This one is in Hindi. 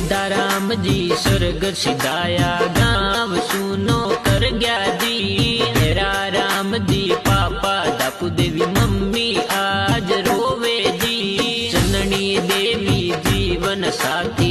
सीताराम जी स्वर्ग सिधाया, गाँव सुनो कर गया जी। मेरा राम जी पापा दापू देवी मम्मी आज रोवे जी। जननी देवी जीवन साथी